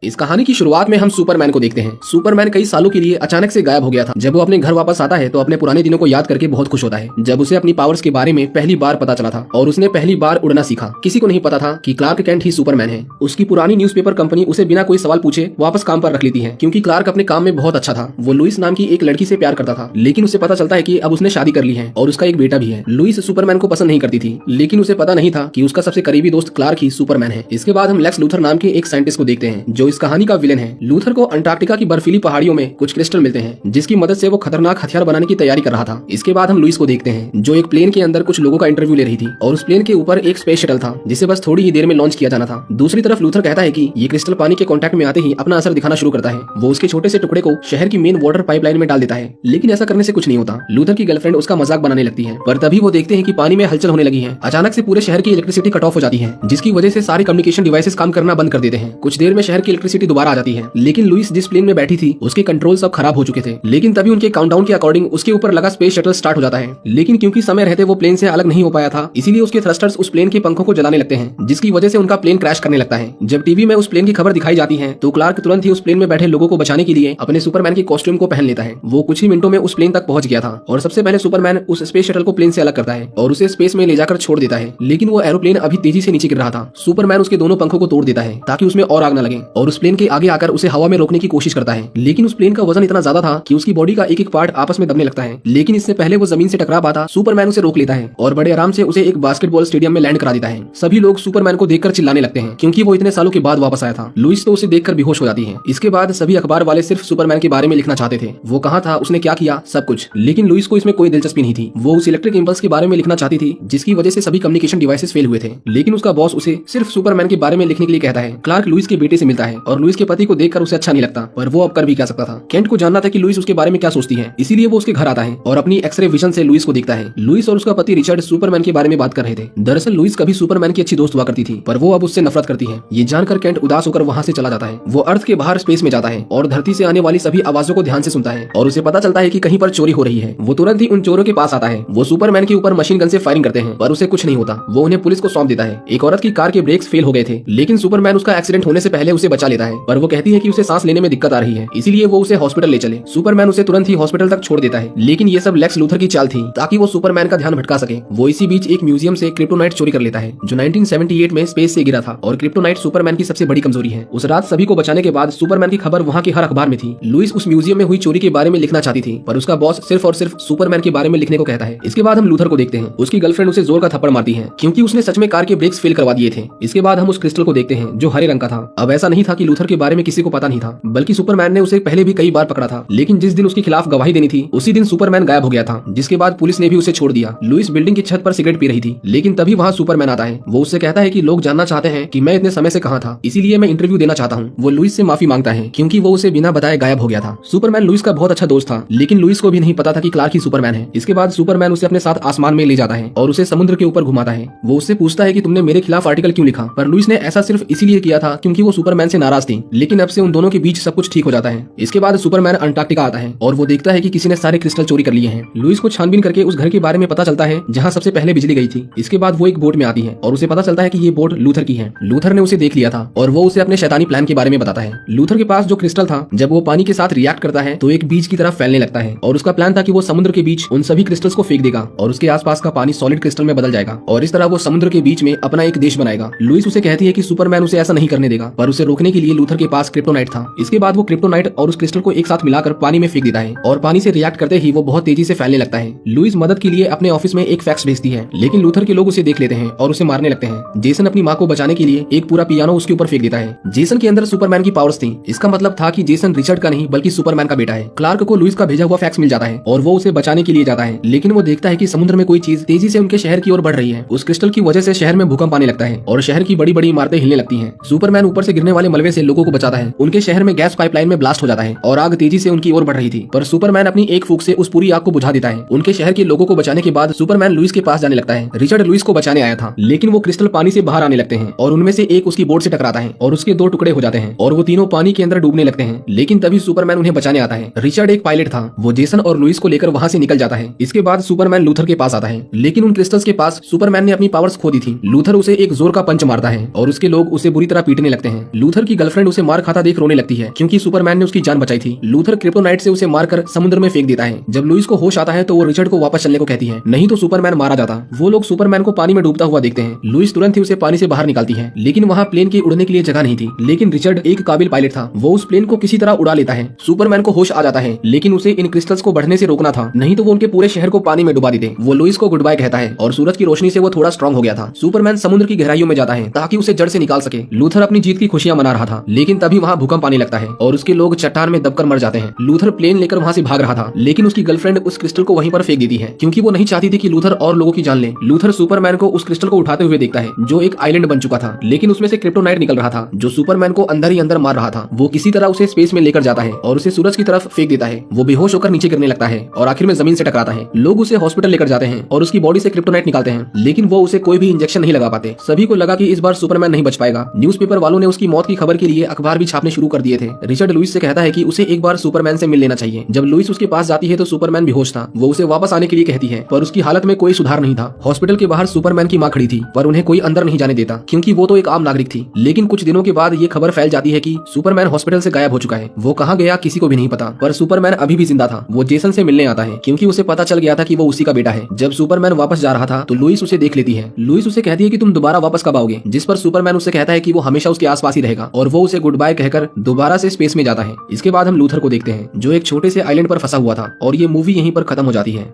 इस कहानी की शुरुआत में हम सुपरमैन को देखते हैं। सुपरमैन कई सालों के लिए अचानक से गायब हो गया था। जब वो अपने घर वापस आता है तो अपने पुराने दिनों को याद करके बहुत खुश होता है, जब उसे अपनी पावर्स के बारे में पहली बार पता चला था और उसने पहली बार उड़ना सीखा। किसी को नहीं पता था कि क्लार्क कैंट ही सुपरमैन है। उसकी पुरानी न्यूज़पेपर कंपनी उसे बिना कोई सवाल पूछे वापस काम पर रख लेती है, क्योंकि क्लार्क अपने काम में बहुत अच्छा था। वो लुइस नाम की एक लड़की से प्यार करता था, लेकिन उसे पता चलता है कि अब उसने शादी कर ली है और उसका एक बेटा भी है। लुइस सुपरमैन को पसंद नहीं करती थी, लेकिन उसे पता नहीं था कि उसका सबसे करीबी दोस्त क्लार्क ही सुपरमैन है। इसके बाद हम लेक्स लूथर नाम के एक साइंटिस्ट को देखते हैं, जो इस कहानी का विलेन है। लूथर को अंटार्कटिका की बर्फीली पहाड़ियों में कुछ क्रिस्टल मिलते हैं, जिसकी मदद से वो खतरनाक हथियार बनाने की तैयारी कर रहा था। इसके बाद हम लुइस को देखते हैं, जो एक प्लेन के अंदर कुछ लोगों का इंटरव्यू ले रही थी और उस प्लेन के ऊपर एक स्पेस शटल था, जिसे बस थोड़ी ही देर में लॉन्च किया जाना था। दूसरी तरफ लूथर कहता है कि ये क्रिस्टल पानी के कांटेक्ट में आते ही अपना असर दिखाना शुरू करता है। वो उसके छोटे से टुकड़े को शहर की मेन वाटर पाइपलाइन में डाल देता है, लेकिन ऐसा करने से कुछ नहीं होता। लूथर की गर्लफ्रेंड उसका मजाक बनाने लगती है, पर तभी वो देखते हैं कि पानी में हलचल होने लगी है। अचानक से पूरे शहर की इलेक्ट्रिसिटी कट ऑफ हो जाती है, जिसकी वजह से सारे कम्युनिकेशन डिवाइसेस काम करना बंद कर देते हैं। कुछ देर में शहर की इलेक्ट्रिसिटी दोबारा आ जाती है, लेकिन लुइस जिस प्लेन में बैठी थी उसके कंट्रोल सब खराब हो चुके थे। लेकिन तभी उनके काउंटडाउन के अकॉर्डिंग उसके ऊपर लगा स्पेस शटल स्टार्ट हो जाता है, लेकिन क्योंकि समय रहते वो प्लेन से अलग नहीं हो पाया था, इसीलिए उसके थ्रस्टर्स उस प्लेन के पंखों को जलाने लगते हैं, जिसकी वजह से उनका प्लेन क्रैश करने लगता है। जब टीवी में उस प्लेन की खबर दिखाई जाती है तो क्लार्क तुरंत ही उस प्लेन में बैठे लोगों को बचाने के लिए अपने सुपरमैन के कॉस्ट्यूम को पहन लेता है। वो कुछ ही मिनटों में उस प्लेन तक पहुंच गया था और सबसे पहले सुपरमैन उस स्पेस शटल को प्लेन से अलग करता है और उसे स्पेस में ले जाकर छोड़ देता है, लेकिन वो एरोप्लेन अभी तेजी से नीचे गिर रहा था। सुपरमैन उसके दोनों पंखों को तोड़ देता है ताकि उसमें और आग न लगे और उस प्लेन के आगे आकर उसे हवा में रोकने की कोशिश करता है, लेकिन उस प्लेन का वजन इतना ज्यादा था कि उसकी बॉडी का एक एक पार्ट आपस में दबने लगता है। लेकिन इससे पहले वो जमीन से टकरा पाता, सुपरमैन उसे रोक लेता है और बड़े आराम से उसे एक बास्केटबॉल स्टेडियम में लैंड करा देता है। सभी लोग सुपरमैन को देखकर चिल्लाने लगते हैं, क्योंकि वो इतने सालों के बाद वापस आया था। लुइस तो उसे देखकर बेहोश हो जाती है। इसके बाद सभी अखबार वाले सिर्फ सुपरमैन के बारे में लिखना चाहते थे, वो कहाँ था, उसने क्या किया, सब कुछ। लेकिन लुइस को इसमें कोई दिलचस्पी नहीं थी। वो उस इलेक्ट्रिक इंपल्स के बारे में लिखना चाहती थी, जिसकी वजह से सभी कम्युनिकेशन डिवाइसेस फेल हुए थे। लेकिन उसका बॉस उसे सिर्फ सुपरमैन के बारे में लिखने के लिए कहता है। क्लार्क लुइस के बेटे से मिलता है और लुइस के पति को देखकर उसे अच्छा नहीं लगता, पर वो अब कर भी क्या सकता था। केंट को जानना था कि लुइस उसके बारे में क्या सोचती है, इसीलिए वो उसके घर आता है और अपनी एक्सरे विजन से लुइस को देखता है। लुइस और उसका पति रिचर्ड सुपरमैन के बारे में बात कर रहे थे। दरअसल लुइस कभी सुपरमैन की अच्छी दोस्त हुआ करती थी, पर वो अब उससे नफरत करती है। ये जानकर केंट उदास होकर वहाँ से चला जाता है। वो अर्थ के बाहर स्पेस में जाता है और धरती से आने वाली सभी आवाजों को ध्यान से सुनता है और उसे पता चलता है कि कहीं पर चोरी हो रही है। वो तुरंत ही उन चोरों के पास आता है। वो सुपरमैन के ऊपर मशीन गन से फायरिंग करते हैं, पर उसे कुछ नहीं होता। वो उन्हें पुलिस को सौंप देता है। एक औरत की कार के ब्रेक्स फेल हो गए थे, लेकिन सुपरमैन उसका एक्सीडेंट होने से पहले उसे बचा लेता है, पर वो कहती है कि उसे सांस लेने में दिक्कत आ रही है, इसीलिए वो उसे हॉस्पिटल ले चले। सुपरमैन उसे तुरंत ही हॉस्पिटल तक छोड़ देता है, लेकिन ये सब लेक्स लूथर की चाल थी ताकि वो सुपरमैन का ध्यान भटका सके। वो इसी बीच एक म्यूजियम से क्रिप्टोनाइट चोरी कर लेता है, जो 1978 में स्पेस से गिरा था और क्रिप्टोनाइट सुपरमैन की सबसे बड़ी कमजोरी है। उस रात सभी को बचाने के बाद सुपरमैन की खबर वहाँ के हर अखबार में थी। लुइस उस म्यूजियम में हुई चोरी के बारे में लिखना चाहती थी, पर उसका बॉस सिर्फ और सिर्फ सुपरमैन के बारे में लिखने को कहता है। इसके बाद हम लूथर को देखते हैं। उसकी गर्लफ्रेंड उसे जोर का थप्पड़ मारती है, क्योंकि उसने सच में कार के ब्रेक्स फेल करवा दिए थे। इसके बाद हम उस क्रिस्टल को देखते हैं, जो हरे रंग का था। अब ऐसा नहीं था कि लूथर के बारे में किसी को पता नहीं था, बल्कि सुपरमैन ने उसे पहले भी कई बार पकड़ा था। लेकिन जिस दिन उसके खिलाफ गवाही देनी थी, उसी दिन सुपरमैन गायब हो गया था, जिसके बाद पुलिस ने भी उसे छोड़ दिया। लुइस बिल्डिंग की छत पर सिगरेट पी रही थी, लेकिन तभी वहाँ सुपरमैन आता है। वो उससे कहता है कि लोग जानना चाहते हैं कि मैं इतने समय से कहाँ था, इसीलिए मैं इंटरव्यू देना चाहता हूँ। वो लुइस से माफी मांगता है, क्योंकि वो उसे बिना बताए गायब हो गया था। सुपरमैन लुइस का बहुत अच्छा दोस्त था, लेकिन लुइस को भी नहीं पता था कि क्लार्क ही सुपरमैन है। इसके बाद सुपरमैन उसे अपने साथ आसमान में ले जाता है और उसे समुद्र के ऊपर घुमाता है। वो उससे पूछता है कि तुमने मेरे खिलाफ आर्टिकल क्यों लिखा, पर लुइस ने ऐसा सिर्फ इसीलिए किया था क्योंकि वो सुपरमैन से नाराज थी। लेकिन अब से उन दोनों के बीच सब कुछ ठीक हो जाता है। इसके बाद सुपरमैन अंटार्कटिका आता है और वो देखता है कि किसी ने सारे क्रिस्टल चोरी कर लिए हैं। लुइस को छानबीन करके उस घर के बारे में पता चलता है जहाँ सबसे पहले बिजली गई थी। इसके बाद वो एक बोट में आती है और उसे पता चलता है कि ये बोट लूथर की है। लूथर ने उसे देख लिया था और वो उसे अपने शैतानी प्लान के बारे में बताता है। लूथर के पास जो क्रिस्टल था, जब वो पानी के साथ रिएक्ट करता है तो एक बीज की तरफ फैलने लगता है और उसका प्लान था कि वो समुद्र के बीच उन सभी क्रिस्टल्स को फेंक देगा और उसके आसपास का पानी सॉलिड क्रिस्टल में बदल जाएगा और इस तरह वो समुद्र के बीच में अपना एक देश बनाएगा। लुइस उसे कहती है कि सुपरमैन उसे ऐसा नहीं करने देगा, पर उसे रोकने के लिए लूथर के पास क्रिप्टोनाइट था। इसके बाद वो क्रिप्टोनाइट और उस क्रिस्टल को एक साथ मिलाकर पानी में फेंक देता है और पानी से रिएक्ट करते ही वो बहुत तेजी से फैलने लगता है। लुइस मदद के लिए अपने ऑफिस में एक फैक्स भेजती है, लेकिन लूथर के लोग उसे देख लेते हैं और उसे मारने लगते हैं। जेसन अपनी माँ को बचाने के लिए एक पूरा पियानो उसके ऊपर फेंक देता है। जेसन के अंदर सुपरमैन की पावर्स थी। इसका मतलब था कि जेसन रिचर्ड का नहीं बल्कि सुपरमैन का बेटा है। क्लार्क को लुइस का भेजा हुआ फैक्स मिल जाता है और वो उसे बचाने के लिए जाता है, लेकिन वो देखता है कि समुद्र में कोई चीज तेजी से उनके शहर की ओर बढ़ रही है। उस क्रिस्टल की वजह से शहर में भूकंप आने लगता है और शहर की बड़ी बड़ी इमारतें हिलने लगती हैं। सुपरमैन ऊपर से गिरने वाले मलबे से लोगों को बचाता है। उनके शहर में गैस पाइपलाइन में ब्लास्ट हो जाता है और आग तेजी से उनकी ओर बढ़ रही थी, पर सुपरमैन अपनी एक फूंक से उस पूरी आग को बुझा देता है। उनके शहर के लोगों को बचाने के बाद सुपरमैन लुइस के पास जाने लगता है। रिचर्ड लुइस को बचाने आया था, लेकिन वो क्रिस्टल पानी से बाहर आने लगते हैं और उनमें से एक उसकी बोट से टकराता है और उसके 2 टुकड़े हो जाते हैं और वो तीनों पानी के अंदर डूबने लगते हैं। लेकिन तभी सुपरमैन उन्हें बचाने आता है। रिचर्ड एक पायलट था, वो जेसन और लुइस को लेकर वहाँ से निकल जाता है। इसके बाद सुपरमैन लूथर के पास आता है, लेकिन उन क्रिस्टल्स के पास सुपरमैन ने अपनी पावर्स खो दी थी। लूथर उसे एक जोर का पंच मारता है और उसके लोग उसे बुरी तरह पीटने लगते हैं। लूथर की गर्लफ्रेंड उसे मार खाता देख रोने लगती है क्योंकि सुपरमैन ने उसकी जान बचाई थी। लूथर क्रिप्टोनाइट से उसे मारकर समुद्र में फेंक देता है। जब लुइस को होश आता है तो वो रिचर्ड को वापस चलने को कहती है, नहीं तो सुपरमैन मारा जाता। वो लोग सुपरमैन को पानी में डूबता हुआ देखते हैं। लुइस तुरंत ही उसे पानी से बाहर निकालती है, लेकिन वहाँ प्लेन के उड़ने के लिए जगह नहीं थी। लेकिन रिचर्ड एक काबिल पायलट था, वो उस प्लेन को किसी तरह उड़ा लेता है। सुपरमैन को होश आ जाता है, लेकिन उसे इन क्रिस्टल्स को बढ़ने से रोकना था, नहीं तो वो उनके पूरे शहर को पानी में डुबा देते। वो लुइस को गुड बाय कहता है और सूरज की रोशनी से वो थोड़ा स्ट्रांग हो गया था। सुपरमैन समुद्र की गहराइयों में जाता है ताकि उसे जड़ से निकाल सके। लूथर अपनी जीत की खुशियां मना रहा था, लेकिन तभी वहाँ भूकंप आने लगता है और उसके लोग चट्टान में दबकर मर जाते हैं। लूथर प्लेन लेकर वहाँ से भाग रहा था, लेकिन उसकी गर्लफ्रेंड उस क्रिस्टल को वहीं पर फेंक देती है क्योंकि वो नहीं चाहती थी कि लूथर और लोगों की जान ले। लूथर सुपरमैन को उस क्रिस्टल को उठाते हुए देखता है जो एक आइलैंड बन चुका था, लेकिन उसमें से क्रिप्टोनाइट निकल रहा था जो सुपरमैन को अंदर ही अंदर मार रहा था। वो किसी तरह उसे स्पेस में लेकर जाता है और उसे सूरज की तरफ फेंक देता है। वो बेहोश होकर नीचे गिरने लगता है और आखिर में जमीन से टकराता है। लोग उसे हॉस्पिटल लेकर जाते हैं और उसकी बॉडी से क्रिप्टोनाइट निकालते हैं, लेकिन वो उसे कोई भी इंजेक्शन नहीं लगा पाते। सभी को लगा कि इस बार सुपरमैन नहीं बच पाएगा। न्यूज़पेपर वालों ने उसकी मौत की खबर के लिए अखबार भी छापने शुरू कर दिए थे। रिचर्ड लुइस से कहता है कि उसे एक बार सुपरमैन से मिल लेना चाहिए। जब लुइस उसके पास जाती है तो सुपरमैन बेहोश था। वो उसे वापस आने के लिए कहती है, पर उसकी हालत में कोई सुधार नहीं था। हॉस्पिटल के बाहर सुपरमैन की मां खड़ी थी, पर उन्हें कोई अंदर नहीं जाने देता क्योंकि वो तो एक आम नागरिक थी। लेकिन कुछ दिनों के बाद ये खबर फैल जाती है कि सुपरमैन हॉस्पिटल से गायब हो चुका है। वो कहाँ गया किसी को भी नहीं पता, पर सुपरमैन अभी भी जिंदा था। वो जेसन से मिलने आता है क्योंकि उसे पता चल गया था कि वो उसी का बेटा है। जब सुपरमैन वापस जा रहा था तो लुइस उसे देख लेती है। लुइस उसे कहती है कि तुम दोबारा वापस कब आओगे, जिस पर सुपरमैन उसे कहता है कि वो हमेशा उसके आसपास ही रहेगा और वो उसे गुड बाय कहकर दोबारा से स्पेस में जाता है। इसके बाद हम लूथर को देखते हैं जो एक छोटे से आइलैंड पर फंसा हुआ था और ये मूवी यहीं पर खत्म हो जाती है।